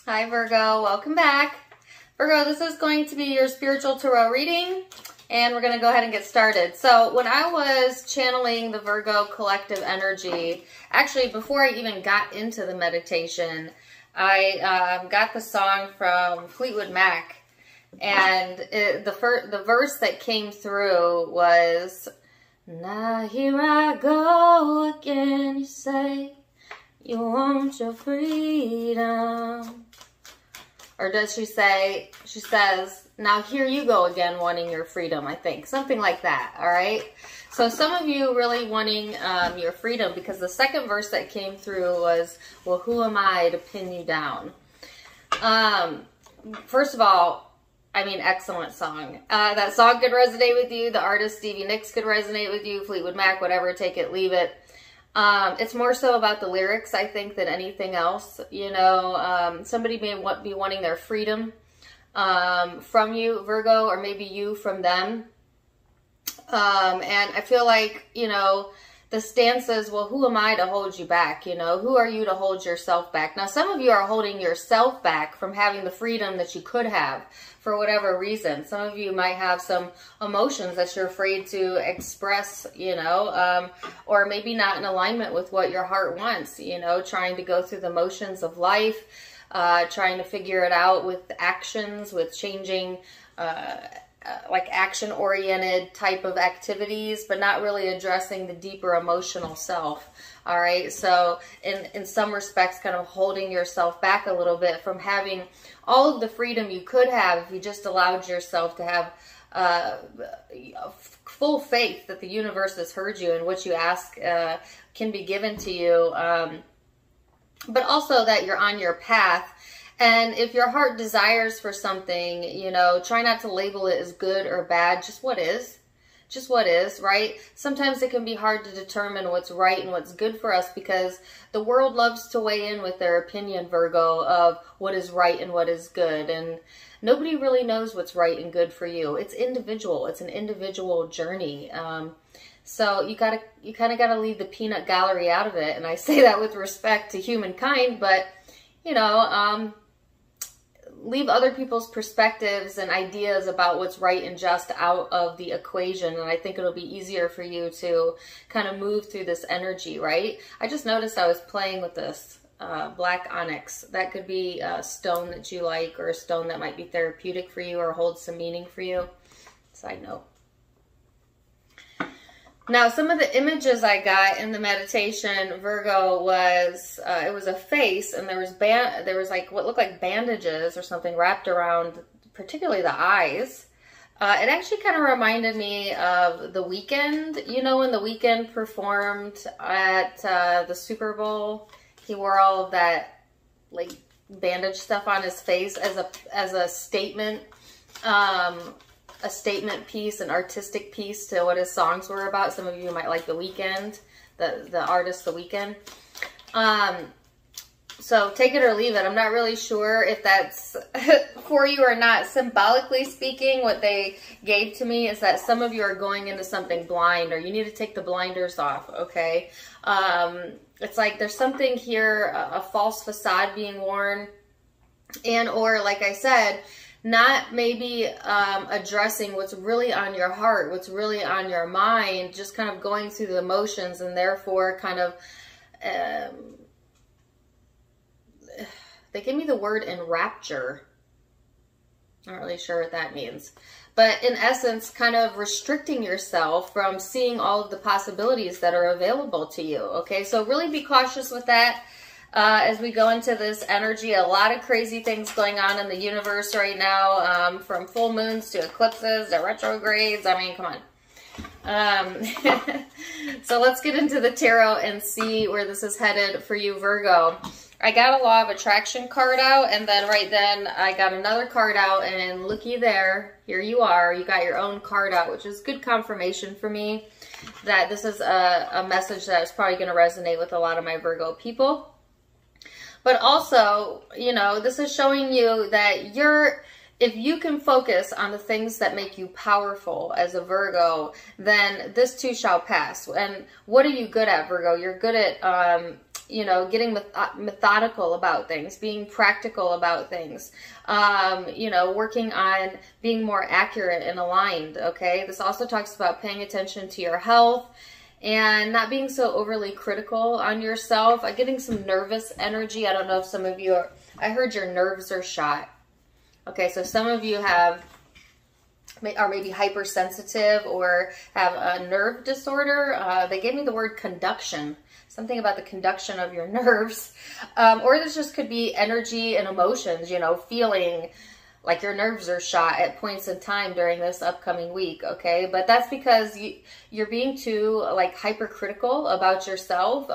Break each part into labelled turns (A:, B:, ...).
A: Hi Virgo, welcome back. Virgo, this is going to be your spiritual tarot reading, and we're going to go ahead and get started. So when I was channeling the Virgo collective energy, actually before I even got into the meditation, I got the song from Fleetwood Mac, and the verse that came through was, "Now here I go again, you say you want your freedom." Or does she say, she says, "Now here you go again wanting your freedom," I think. Something like that, all right? So some of you really wanting your freedom, because the second verse that came through was, "Well, who am I to pin you down?" First of all, I mean, excellent song. That song could resonate with you. The artist Stevie Nicks could resonate with you. Fleetwood Mac, whatever, take it, leave it. It's more so about the lyrics, I think, than anything else. You know, somebody may be wanting their freedom from you, Virgo, or maybe you from them. And I feel like, you know, the stance is, well, who am I to hold you back? You know, who are you to hold yourself back? Now, some of you are holding yourself back from having the freedom that you could have for whatever reason. Some of you might have some emotions that you're afraid to express, you know, or maybe not in alignment with what your heart wants, you know, trying to go through the motions of life, trying to figure it out with actions, with changing, like action-oriented type of activities, but not really addressing the deeper emotional self. All right, so in some respects, kind of holding yourself back a little bit from having all of the freedom you could have if you just allowed yourself to have full faith that the universe has heard you and what you ask can be given to you, but also that you're on your path. And if your heart desires for something, you know, try not to label it as good or bad, just what is. Just what is, right? Sometimes it can be hard to determine what's right and what's good for us because the world loves to weigh in with their opinion, Virgo, of what is right and what is good. And nobody really knows what's right and good for you. It's individual. It's an individual journey. So you kind of got to leave the peanut gallery out of it. And I say that with respect to humankind, but, you know, leave other people's perspectives and ideas about what's right and just out of the equation, and I think it'll be easier for you to kind of move through this energy, right? I just noticed I was playing with this black onyx. That could be a stone that you like, or a stone that might be therapeutic for you or holds some meaning for you. Side note. Now, some of the images I got in the meditation, Virgo, was, it was a face, and there was like what looked like bandages or something wrapped around, particularly the eyes. It actually kind of reminded me of The Weeknd. You know, when The Weeknd performed at the Super Bowl, he wore all of that, like, bandage stuff on his face as a statement, a statement piece, an artistic piece to what his songs were about. Some of you might like The Weeknd, the artist The Weeknd. So take it or leave it. I'm not really sure if that's for you or not. Symbolically speaking, what they gave to me is that some of you are going into something blind, or you need to take the blinders off, okay? It's like there's something here, a false facade being worn, and or, like I said, not maybe addressing what's really on your heart, what's really on your mind, just kind of going through the motions, and therefore kind of, they give me the word enrapture. Not really sure what that means. But in essence, kind of restricting yourself from seeing all of the possibilities that are available to you, okay? So really be cautious with that. As we go into this energy, a lot of crazy things going on in the universe right now, from full moons to eclipses to retrogrades. I mean, come on. So let's get into the tarot and see where this is headed for you, Virgo. I got a Law of Attraction card out, and then right then I got another card out, and looky there, here you are. You got your own card out, which is good confirmation for me that this is a message that is probably going to resonate with a lot of my Virgo people. But also, you know, this is showing you that if you can focus on the things that make you powerful as a Virgo, then this too shall pass. And what are you good at, Virgo? You're good at you know, getting methodical about things, being practical about things, you know, working on being more accurate and aligned, okay? This also talks about paying attention to your health and not being so overly critical on yourself. I'm getting some nervous energy. I don't know if some of you are, I heard your nerves are shot. Okay, so some of you are maybe hypersensitive or have a nerve disorder. They gave me the word conduction. Something about the conduction of your nerves. Or this just could be energy and emotions, you know, feeling like your nerves are shot at points in time during this upcoming week, okay? But that's because you're being too, like, hypercritical about yourself.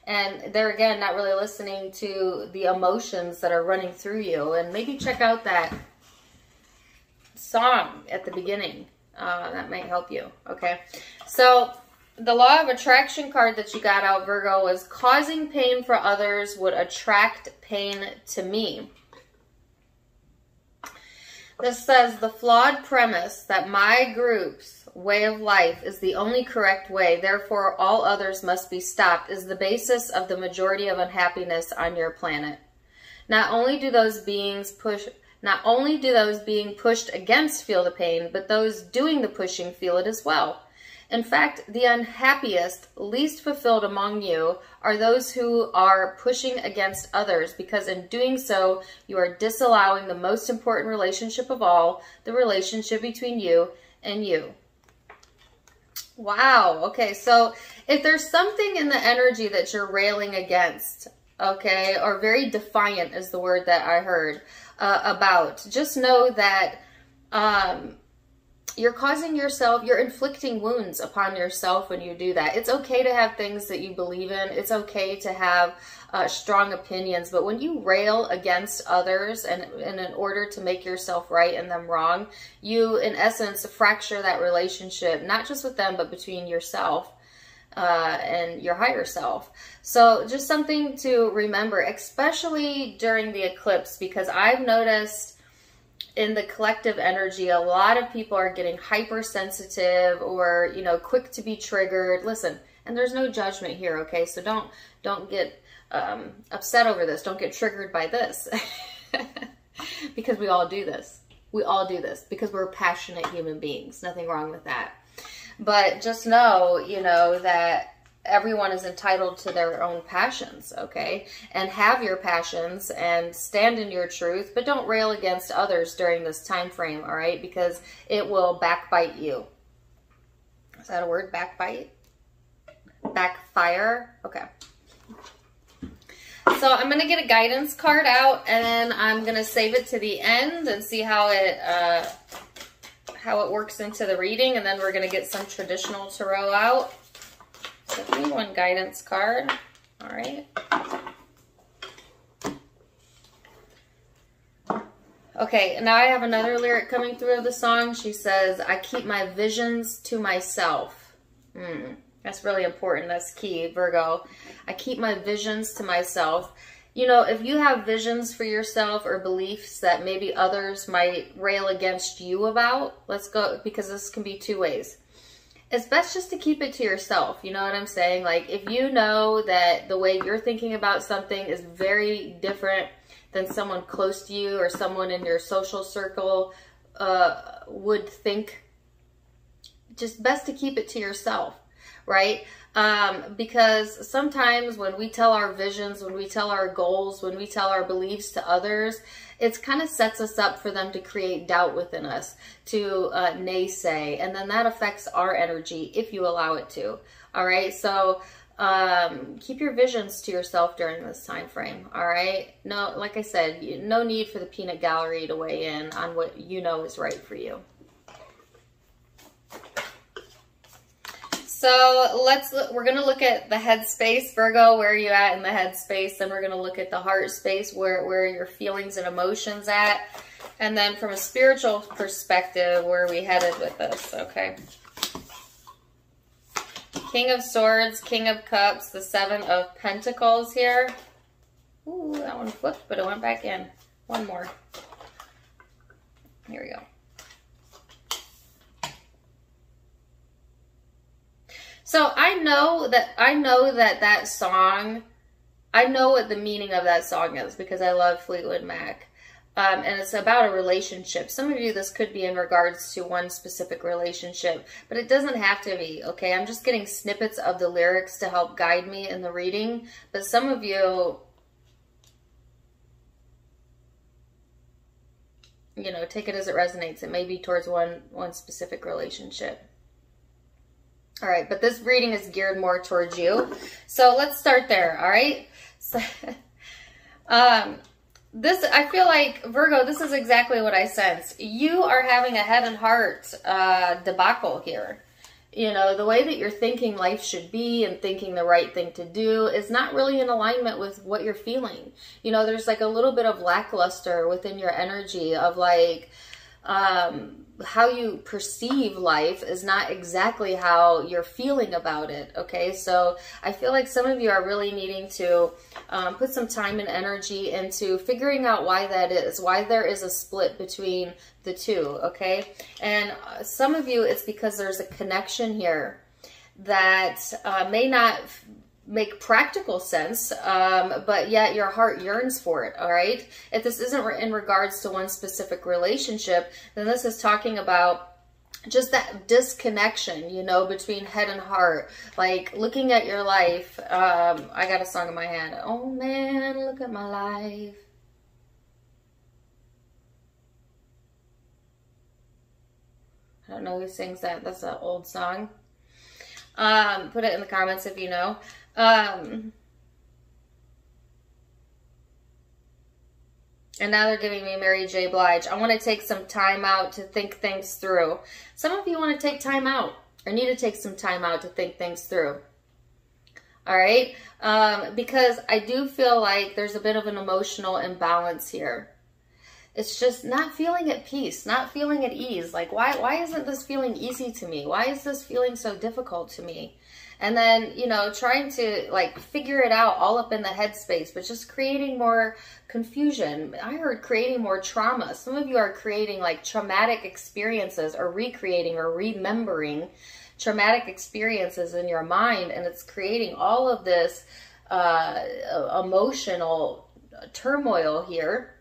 A: And they're, again, not really listening to the emotions that are running through you. And maybe check out that song at the beginning. That might help you, okay? So the law of attraction card that you got out, Virgo, was causing pain for others would attract pain to me. This says the flawed premise that my group's way of life is the only correct way, therefore all others must be stopped, is the basis of the majority of unhappiness on your planet. Not only do those being pushed against feel the pain, but those doing the pushing feel it as well. In fact, the unhappiest, least fulfilled among you are those who are pushing against others, because in doing so, you are disallowing the most important relationship of all, the relationship between you and you. Wow. Okay, so if there's something in the energy that you're railing against, okay, or very defiant is the word that I heard about, just know that you're causing yourself, you're inflicting wounds upon yourself when you do that. It's okay to have things that you believe in. It's okay to have strong opinions. But when you rail against others and in order to make yourself right and them wrong, you, in essence, fracture that relationship, not just with them, but between yourself and your higher self. So just something to remember, especially during the eclipse, because I've noticed in the collective energy, a lot of people are getting hypersensitive or, you know, quick to be triggered. Listen, and there's no judgment here, okay? So don't get upset over this. Don't get triggered by this. Because we all do this. We all do this because we're passionate human beings. Nothing wrong with that. But just know, you know, that everyone is entitled to their own passions, okay? And have your passions and stand in your truth, but don't rail against others during this time frame, all right? Because it will backbite you. Is that a word? Backbite? Backfire? Okay. So I'm going to get a guidance card out, and then I'm going to save it to the end and see how it works into the reading, and then we're going to get some traditional tarot out. So give me one guidance card. All right. Okay, now I have another lyric coming through of the song. She says, I keep my visions to myself. That's really important. That's key, Virgo. I keep my visions to myself. You know, if you have visions for yourself or beliefs that maybe others might rail against you about, let's go, because this can be two ways. It's best just to keep it to yourself. You know what I'm saying? Like, if you know that the way you're thinking about something is very different than someone close to you or someone in your social circle would think, just best to keep it to yourself, right? Because sometimes when we tell our visions, when we tell our goals, when we tell our beliefs to others, it kind of sets us up for them to create doubt within us, to naysay, and then that affects our energy if you allow it to. All right, so keep your visions to yourself during this time frame. All right, no, like I said, no need for the peanut gallery to weigh in on what you know is right for you. So we're going to look at the head space, Virgo, where are you at in the head space? Then we're going to look at the heart space, where are your feelings and emotions at? And then from a spiritual perspective, where are we headed with this? Okay. King of Swords, King of Cups, the Seven of Pentacles here. Ooh, that one flipped, but it went back in. One more. Here we go. So I know that that song I know what the meaning of that song is because I love Fleetwood Mac. And it's about a relationship. Some of you, this could be in regards to one specific relationship, but it doesn't have to be, okay? I'm just getting snippets of the lyrics to help guide me in the reading. But some of you, you know, take it as it resonates. It may be towards one specific relationship. All right, but this reading is geared more towards you. So let's start there, all right? So, this, I feel like, Virgo, this is exactly what I sense. You are having a head and heart debacle here. You know, the way that you're thinking life should be and thinking the right thing to do is not really in alignment with what you're feeling. You know, there's like a little bit of lackluster within your energy of like, how you perceive life is not exactly how you're feeling about it, okay? So I feel like some of you are really needing to put some time and energy into figuring out why that is, why there is a split between the two, okay? And some of you, it's because there's a connection here that may not make practical sense, but yet your heart yearns for it, all right? If this isn't in regards to one specific relationship, then this is talking about just that disconnection, you know, between head and heart. Like looking at your life, I got a song in my hand. Oh man, look at my life. I don't know who sings that. That's an old song. Put it in the comments if you know. And now they're giving me Mary J. Blige. I want to take some time out to think things through. Some of you want to take time out or need to take some time out to think things through. All right? Because I do feel like there's a bit of an emotional imbalance here. It's just not feeling at peace, not feeling at ease. Like, why isn't this feeling easy to me? Why is this feeling so difficult to me? And then, you know, trying to like figure it out all up in the headspace, but just creating more confusion. I heard creating more trauma. Some of you are creating like traumatic experiences or recreating or remembering traumatic experiences in your mind. And it's creating all of this emotional turmoil here.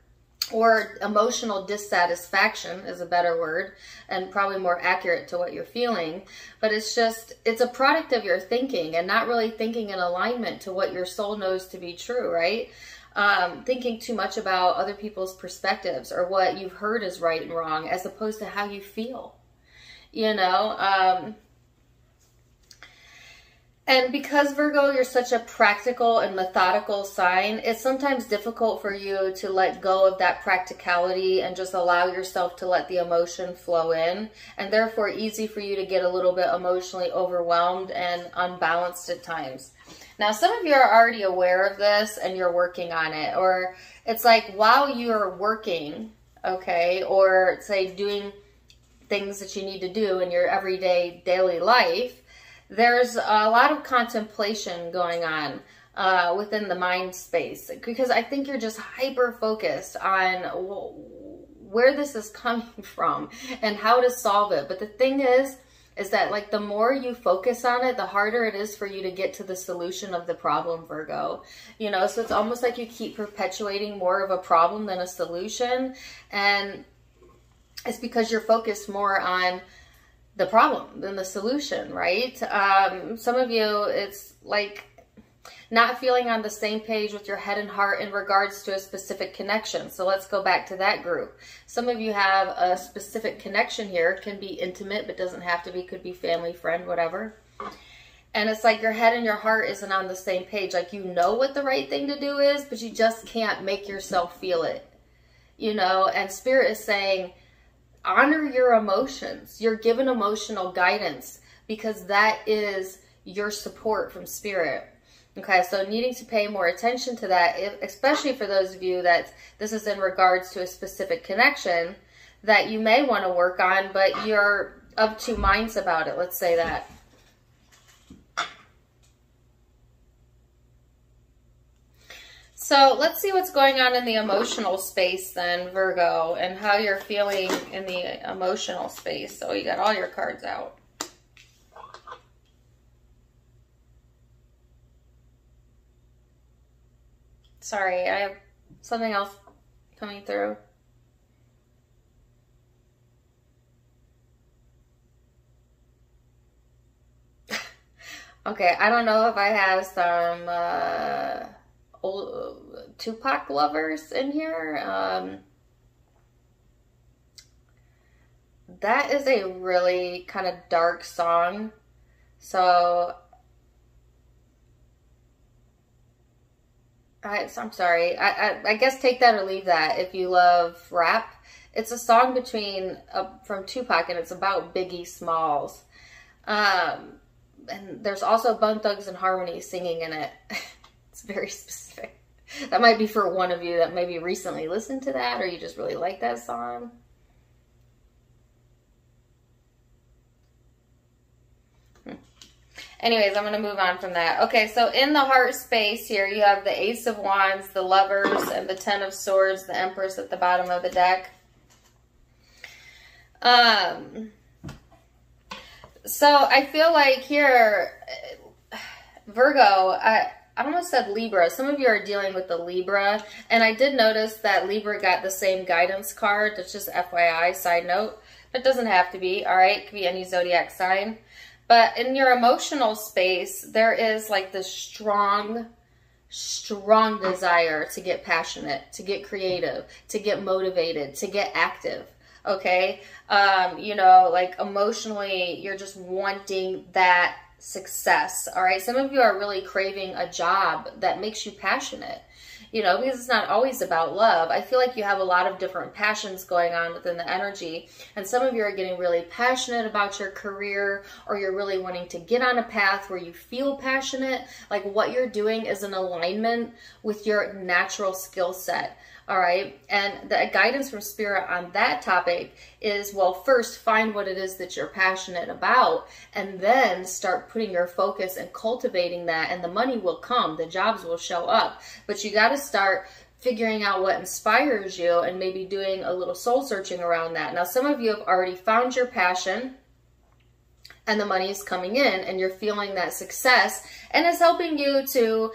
A: Or emotional dissatisfaction is a better word and probably more accurate to what you're feeling. But it's just, it's a product of your thinking and not really thinking in alignment to what your soul knows to be true, right? Thinking too much about other people's perspectives or what you've heard is right and wrong as opposed to how you feel, you know? And because, Virgo, you're such a practical and methodical sign, it's sometimes difficult for you to let go of that practicality and just allow yourself to let the emotion flow in. And therefore, easy for you to get a little bit emotionally overwhelmed and unbalanced at times. Now, some of you are already aware of this and you're working on it. Or it's like while you're working, okay, or say doing things that you need to do in your everyday daily life, there's a lot of contemplation going on within the mind space because I think you're just hyper focused on where this is coming from and how to solve it. But the thing is that like the more you focus on it, the harder it is for you to get to the solution of the problem, Virgo. You know, so it's almost like you keep perpetuating more of a problem than a solution. And it's because you're focused more on the problem than the solution, right? Some of you, it's like not feeling on the same page with your head and heart in regards to a specific connection. So let's go back to that group. Some of you have a specific connection here. It can be intimate, but doesn't have to be. Could be family, friend, whatever. And it's like your head and your heart isn't on the same page. Like you know what the right thing to do is, but you just can't make yourself feel it. You know, and Spirit is saying, honor your emotions. You're given emotional guidance because that is your support from Spirit. Okay, so needing to pay more attention to that, especially for those of you that this is in regards to a specific connection that you may want to work on, but you're of two minds about it. Let's say that. So let's see what's going on in the emotional space then, Virgo, and how you're feeling in the emotional space. So you got all your cards out. Sorry, I have something else coming through. Okay, I don't know if I have some old Tupac lovers in here. That is a really kind of dark song. So I'm sorry. I guess take that or leave that if you love rap. It's a song between from Tupac, and it's about Biggie Smalls. And there's also Bone Thugs and Harmony singing in it. It's very specific. That might be for one of you that maybe recently listened to that, or you just really like that song. Anyways, I'm going to move on from that. Okay, so in the heart space here, you have the Ace of Wands, the Lovers, and the Ten of Swords, the Empress at the bottom of the deck. So I feel like here, Virgo, I almost said Libra. Some of you are dealing with the Libra, and I did notice that Libra got the same guidance card. That's just FYI, side note. It doesn't have to be, all right? It could be any zodiac sign. But in your emotional space, there is like this strong desire to get passionate, to get creative, to get motivated, to get active. Okay. You know, like emotionally, you're just wanting that success. All right. Some of you are really craving a job that makes you passionate, you know, because it's not always about love. I feel like you have a lot of different passions going on within the energy. And some of you are getting really passionate about your career, or you're really wanting to get on a path where you feel passionate, like what you're doing is in alignment with your natural skill set. All right. And the guidance from Spirit on that topic is, well, first find what it is that you're passionate about, and then start putting your focus and cultivating that, and the money will come, the jobs will show up. But you got to start figuring out what inspires you and maybe doing a little soul searching around that. Now, some of you have already found your passion, and the money is coming in, and you're feeling that success, and it's helping you to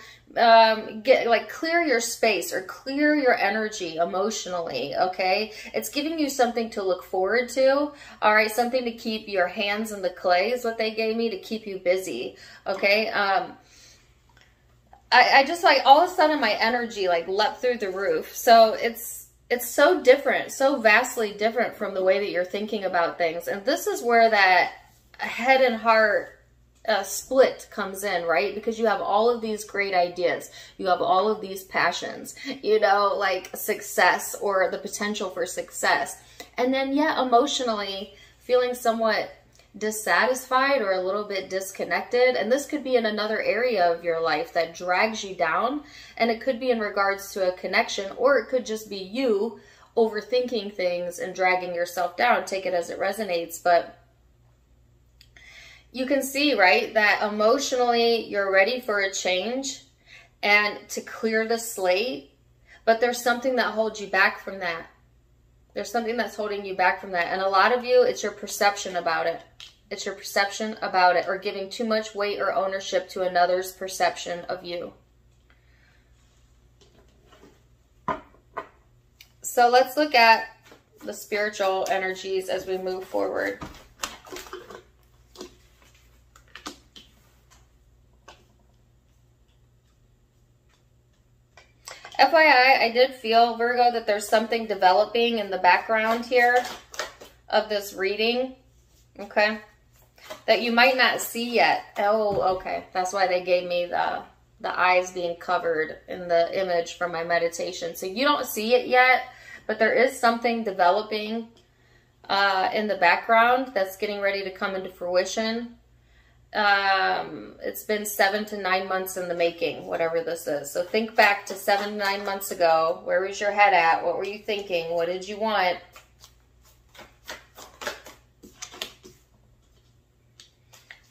A: clear your space or clear your energy emotionally. Okay, it's giving you something to look forward to. All right, something to keep your hands in the clay is what they gave me, to keep you busy. Okay. I just, like, all of a sudden my energy like leapt through the roof. So it's so different, so vastly different from the way that you're thinking about things. And this is where that head and heart split comes in, right? Because you have all of these great ideas, you have all of these passions, you know, like success or the potential for success, and then emotionally feeling somewhat dissatisfied or a little bit disconnected. And this could be in another area of your life that drags you down, and it could be in regards to a connection, or it could just be you overthinking things and dragging yourself down. Take it as it resonates. But you can see, right, that emotionally you're ready for a change and to clear the slate, but there's something that holds you back from that. There's something that's holding you back from that. And a lot of you, it's your perception about it. It's your perception about it, or giving too much weight or ownership to another's perception of you. So let's look at the spiritual energies as we move forward. FYI, I did feel, Virgo, that there's something developing in the background here of this reading, okay, that you might not see yet. Oh, okay. That's why they gave me the eyes being covered in the image from my meditation. So you don't see it yet, but there is something developing in the background that's getting ready to come into fruition. It's been 7 to 9 months in the making, whatever this is. So think back to 7 to 9 months ago. Where was your head at? What were you thinking? What did you want?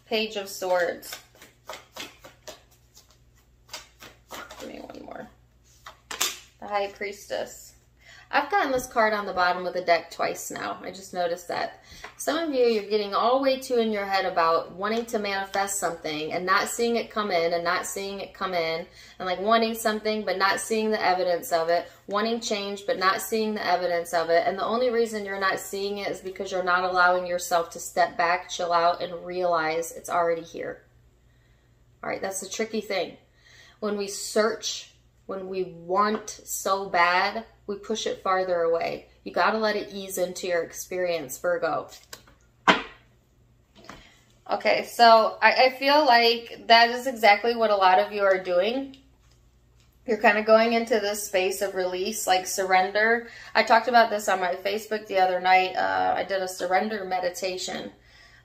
A: Page of Swords. Give me one more. The High Priestess. I've gotten this card on the bottom of the deck twice now. I just noticed that. Some of you, you're getting all the way too in your head about wanting to manifest something and not seeing it come in and not seeing it come in, and like wanting something but not seeing the evidence of it, wanting change but not seeing the evidence of it. And the only reason you're not seeing it is because you're not allowing yourself to step back, chill out, and realize it's already here. All right, that's the tricky thing. When we search, when we want so bad, we push it farther away. You got to let it ease into your experience, Virgo. Okay, so I feel like that is exactly what a lot of you are doing. You're kind of going into this space of release, like surrender. I talked about this on my Facebook the other night. I did a surrender meditation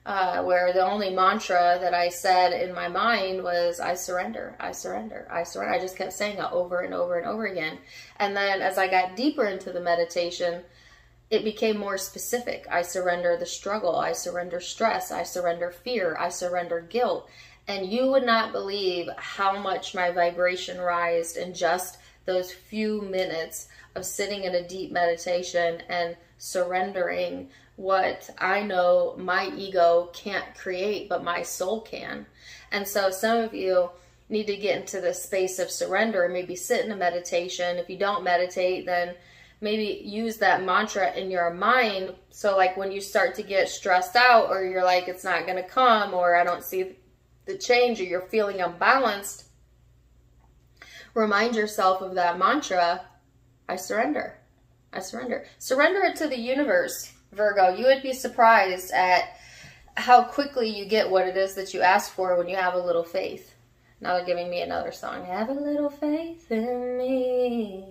A: where the only mantra that I said in my mind was, I surrender, I surrender, I surrender. I just kept saying it over and over and over again. And then as I got deeper into the meditation, it became more specific. I surrender the struggle. I surrender stress. I surrender fear. I surrender guilt. And you would not believe how much my vibration rised in just those few minutes of sitting in a deep meditation and surrendering what I know my ego can't create, but my soul can. And so some of you need to get into this space of surrender and maybe sit in a meditation. If you don't meditate, then maybe use that mantra in your mind. So like when you start to get stressed out, or you're like, it's not going to come, or I don't see the change, or you're feeling unbalanced, remind yourself of that mantra. I surrender. I surrender. Surrender it to the universe, Virgo. You would be surprised at how quickly you get what it is that you ask for when you have a little faith. Now they're giving me another song. Have a little faith in me.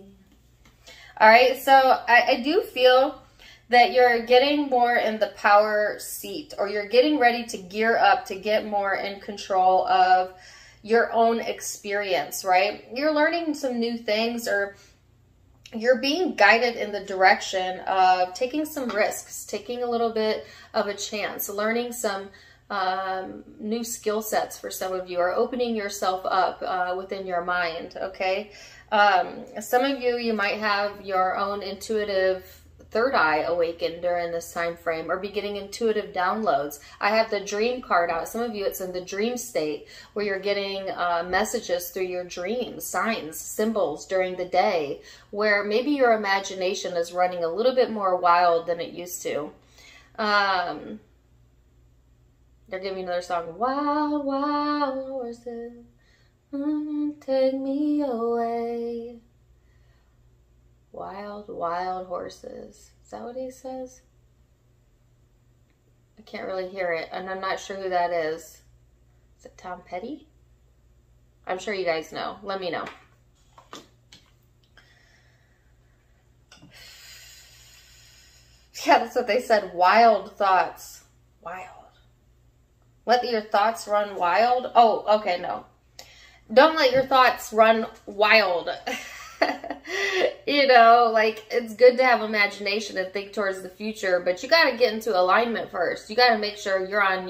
A: All right, so I do feel that you're getting more in the power seat, or you're getting ready to gear up to get more in control of your own experience, right? You're learning some new things, or you're being guided in the direction of taking some risks, taking a little bit of a chance, learning some new skill sets for some of you, or opening yourself up within your mind, okay? Some of you, you might have your own intuitive third eye awakened during this time frame, or be getting intuitive downloads. I have the dream card out. Some of you, it's in the dream state where you're getting messages through your dreams, signs, symbols during the day, where maybe your imagination is running a little bit more wild than it used to. They're giving me another song. Wild, wild horses, take me away. Wild, wild horses. Is that what he says? I can't really hear it, and I'm not sure who that is. Is it Tom Petty? I'm sure you guys know. Let me know. Yeah, that's what they said. Wild thoughts. Wild. Let your thoughts run wild? Oh, okay, no. Don't let your thoughts run wild. You know, like, it's good to have imagination and think towards the future, but you got to get into alignment first. You got to make sure you're on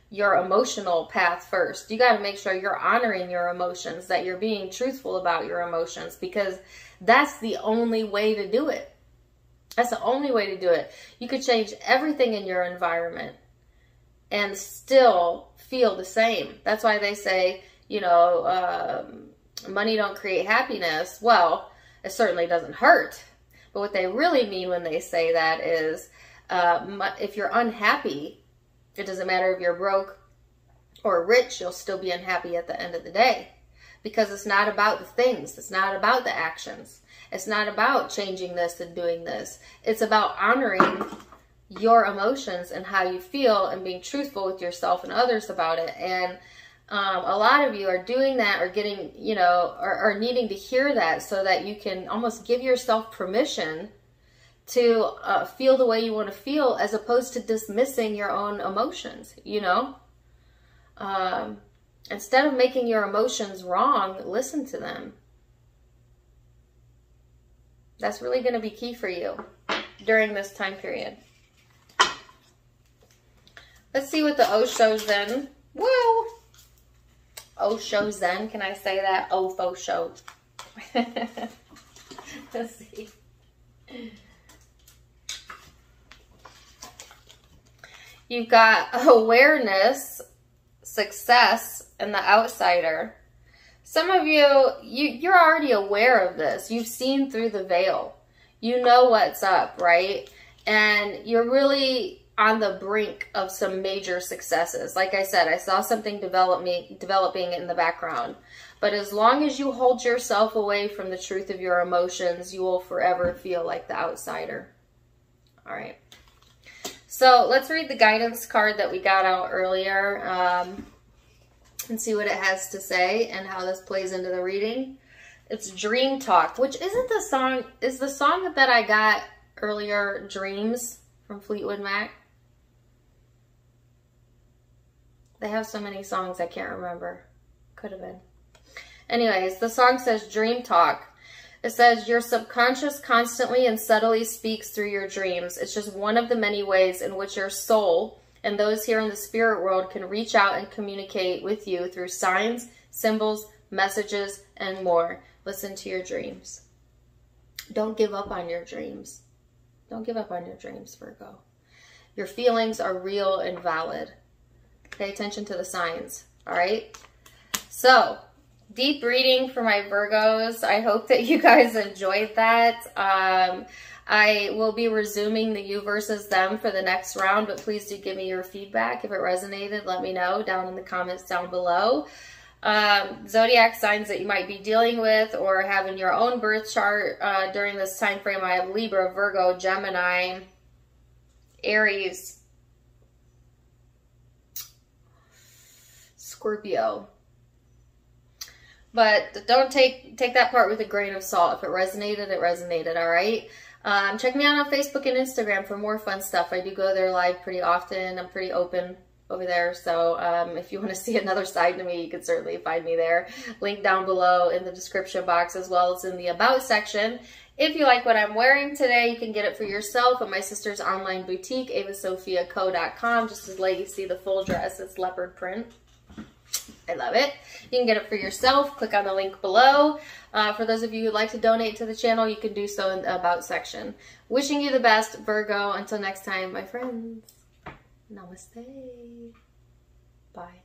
A: your emotional path first. You got to make sure you're honoring your emotions, that you're being truthful about your emotions, because that's the only way to do it. That's the only way to do it. You could change everything in your environment and still feel the same. That's why they say, you know, money don't create happiness. Well, it certainly doesn't hurt. But what they really mean when they say that is, if you're unhappy, it doesn't matter if you're broke or rich, you'll still be unhappy at the end of the day. Because it's not about the things. It's not about the actions. It's not about changing this and doing this. It's about honoring your emotions and how you feel, and being truthful with yourself and others about it. And a lot of you are doing that, or getting, you know, or needing to hear that, so that you can almost give yourself permission to feel the way you want to feel, as opposed to dismissing your own emotions, you know. Instead of making your emotions wrong, listen to them. That's really going to be key for you during this time period. Let's see what the Osho Zen. Whoa! Osho Zen, can I say that? Ofo show. Let's see. You've got awareness, success, and the outsider. Some of you're already aware of this. You've seen through the veil. You know what's up, right? And you're really on the brink of some major successes. Like I said, I saw something developing in the background. But as long as you hold yourself away from the truth of your emotions, you will forever feel like the outsider. All right. So let's read the guidance card that we got out earlier and see what it has to say and how this plays into the reading. It's Dream Talk, which isn't the song, is the song that I got earlier Dreams from Fleetwood Mac? They have so many songs I can't remember. Could have been. Anyways, the song says Dream Talk. It says, your subconscious constantly and subtly speaks through your dreams. It's just one of the many ways in which your soul and those here in the spirit world can reach out and communicate with you through signs, symbols, messages, and more. Listen to your dreams. Don't give up on your dreams. Don't give up on your dreams, Virgo. Your feelings are real and valid. Pay attention to the signs, all right? So, deep reading for my Virgos. I hope that you guys enjoyed that. I will be resuming the you versus them for the next round, but please do give me your feedback. If it resonated, let me know down in the comments down below. Zodiac signs that you might be dealing with or have in your own birth chart during this time frame. I have Libra, Virgo, Gemini, Aries, Scorpio. But don't take that part with a grain of salt. If it resonated, it resonated, all right? Check me out on Facebook and Instagram for more fun stuff. I do go there live pretty often. I'm pretty open over there. So if you want to see another side to me, you can certainly find me there. Link down below in the description box as well as in the About section. If you like what I'm wearing today, you can get it for yourself at my sister's online boutique, avasophiaco.com. Just as ladies see the full dress, it's leopard print. I love it. You can get it for yourself. Click on the link below. For those of you who'd like to donate to the channel, you can do so in the About section. Wishing you the best, Virgo. Until next time, my friends. Namaste. Bye.